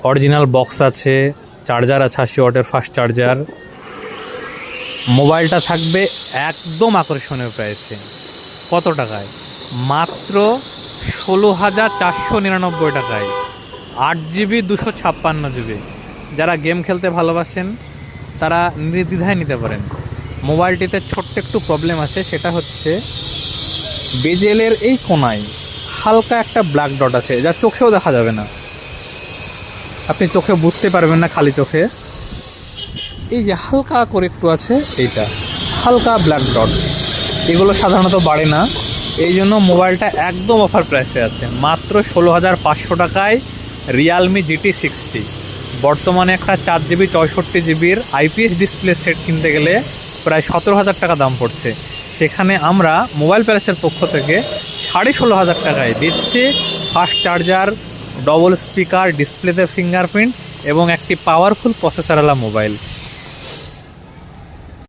Original box আছে, charger আছে 80 ওয়াটের ফাস্ট চার্জার। মোবাইলটা থাকবে একদম আকর্ষণীয় প্রাইসে। কত টাকায়? মাত্র 16,499 টাকায়। 8GB 256GB। যারা গেম খেলতে ভালোবাসেন তারা নির্দ্বিধায় নিতে পারেন। মোবাইলটিতে ছোট্ট একটু প্রবলেম আছে, সেটা হচ্ছে বেজেলের এই কোনায় হালকা একটা ব্ল্যাক ডট আছে, যা চোখেও দেখা যাবে না, আপনি চোখে বুঝতে পারবেন না খালি চোখে। এই যে হালকা করে একটু আছে, এইটা হালকা ব্ল্যাক ডট, এগুলো সাধারণত বাড়ে না। এই জন্য মোবাইলটা একদম অফার প্রাইসে আছে, মাত্র 16,500 টাকায় রিয়ালমি GT60। বর্তমানে একটা 4GB 64GBর IPS ডিসপ্লে সেট কিনতে গেলে প্রায় 17,000 টাকা দাম পড়ছে। সেখানে আমরা মোবাইল প্যালেসের পক্ষ থেকে 16,500 টাকায় দিচ্ছি ফাস্ট চার্জার, ডবল স্পিকার, ডিসপ্লেতে ফিঙ্গারপ্রিন্ট এবং একটি পাওয়ারফুল প্রসেসরওয়ালা মোবাইল।